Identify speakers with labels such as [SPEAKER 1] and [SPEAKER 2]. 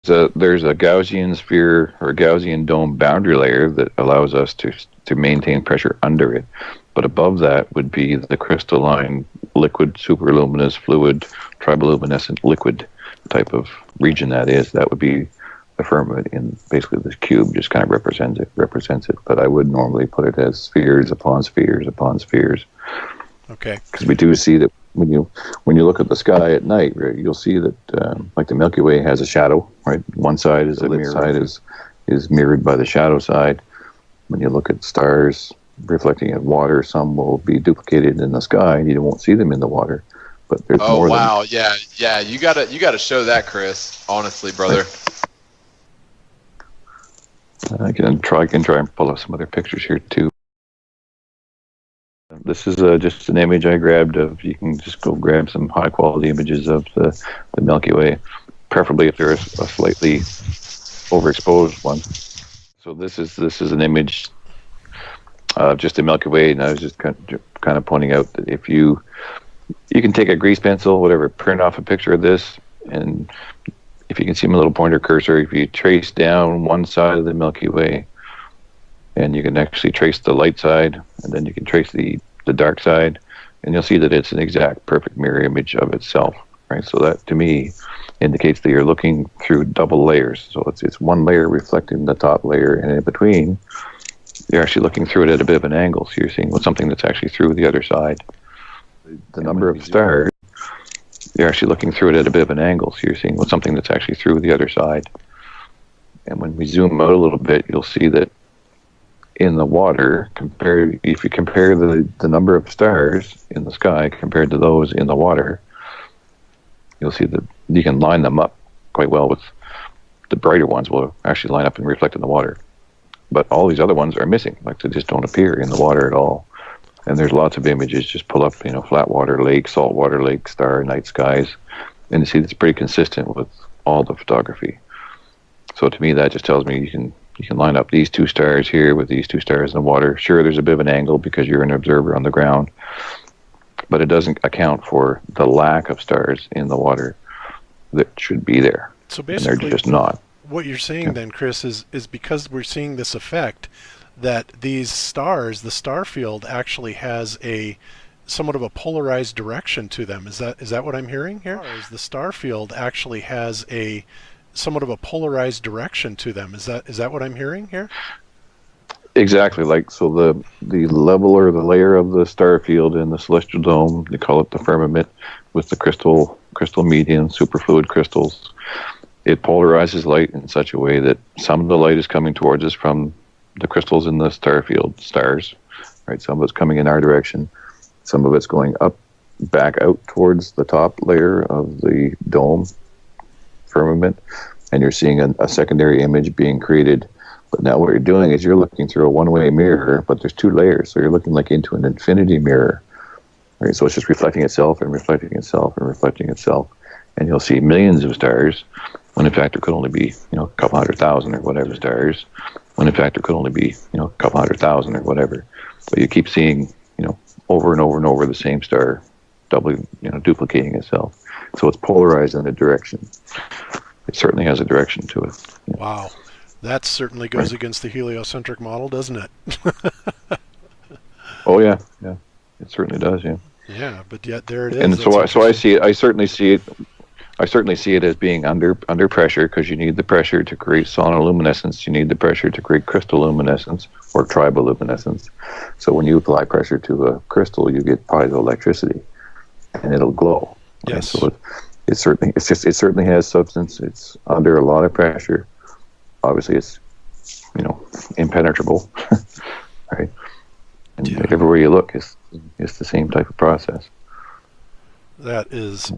[SPEAKER 1] there's a Gaussian sphere or Gaussian dome boundary layer that allows us to maintain pressure under it. But above that would be the crystalline liquid, superluminous, fluid, triboluminescent liquid type of region that is. That would be the firmament in basically this cube, just kind of represents it. But I would normally put it as spheres upon spheres upon spheres.
[SPEAKER 2] Okay.
[SPEAKER 1] Because we do see that when you look at the sky at night, right, you'll see that like the Milky Way has a shadow, right? One side is the lit side is mirrored by the shadow side. When you look at stars reflecting in water, some will be duplicated in the sky, and you won't see them in the water. But there's more.
[SPEAKER 3] Oh wow, yeah. You gotta show that, Chris. Honestly, brother.
[SPEAKER 1] I can try and pull up some other pictures here too. This is just an image I grabbed of. You can just go grab some high quality images of the Milky Way, preferably if they're a slightly overexposed one. So this is an image of just the Milky Way, and I was just kind of pointing out that if you can take a grease pencil, whatever, print off a picture of this, and if you can see my little pointer cursor, if you trace down one side of the Milky Way, and you can actually trace the light side, and then you can trace the dark side, and you'll see that it's an exact perfect mirror image of itself, right? So that, to me, indicates that you're looking through double layers. So it's one layer reflecting the top layer, and in between, you're actually looking through it at a bit of an angle, so you're seeing something that's actually through the other side. The number of stars, you're actually looking through it at a bit of an angle, so you're seeing something that's actually through the other side. And when we zoom out a little bit, you'll see that in the water, if you compare the number of stars in the sky compared to those in the water, you'll see that you can line them up quite well. With the brighter ones will actually line up and reflect in the water, but all these other ones are missing, like they just don't appear in the water at all. And there's lots of images. Just pull up, flat water lake, saltwater lake, star, night skies, and you see it's pretty consistent with all the photography. So to me, that just tells me you can line up these two stars here with these two stars in the water. Sure, there's a bit of an angle because you're an observer on the ground, but it doesn't account for the lack of stars in the water that should be there.
[SPEAKER 2] So basically,
[SPEAKER 1] and they're just not.
[SPEAKER 2] What you're saying then, Chris, is because we're seeing this effect, that these stars, the star field actually has a somewhat of a polarized direction to them. Is that what I'm hearing here? The star field actually has a somewhat of a polarized direction to them. Is that what I'm hearing here?
[SPEAKER 1] Exactly. Like, so the level or the layer of the star field in the celestial dome, they call it the firmament, with the crystal medium, superfluid crystals, it polarizes light in such a way that some of the light is coming towards us from the crystals in the star field, stars, right? Some of it's coming in our direction. Some of it's going back out towards the top layer of the dome firmament, and you're seeing a secondary image being created. But now what you're doing is you're looking through a one-way mirror, but there's two layers, so you're looking like into an infinity mirror, right? So it's just reflecting itself and reflecting itself and reflecting itself, and you'll see millions of stars, when in fact there could only be a couple 100,000 or whatever stars, when in fact there could only be a couple 100,000 or whatever. But you keep seeing over and over and over the same star duplicating itself. So it's polarized in a direction. It certainly has a direction to it. Yeah.
[SPEAKER 2] Wow. That certainly goes against the heliocentric model, doesn't it?
[SPEAKER 1] Oh yeah, it certainly does. Yeah.
[SPEAKER 2] Yeah, but yet there it is.
[SPEAKER 1] And so I see it. I certainly see it as being under pressure, because you need the pressure to create sonoluminescence. You need the pressure to create crystalluminescence or triboluminescence. So when you apply pressure to a crystal, you get piezoelectricity, and it'll glow.
[SPEAKER 2] Yes.
[SPEAKER 1] Right? So it certainly has substance. It's under a lot of pressure. Obviously, it's impenetrable, right? And everywhere you look, it's the same type of process.
[SPEAKER 2] That is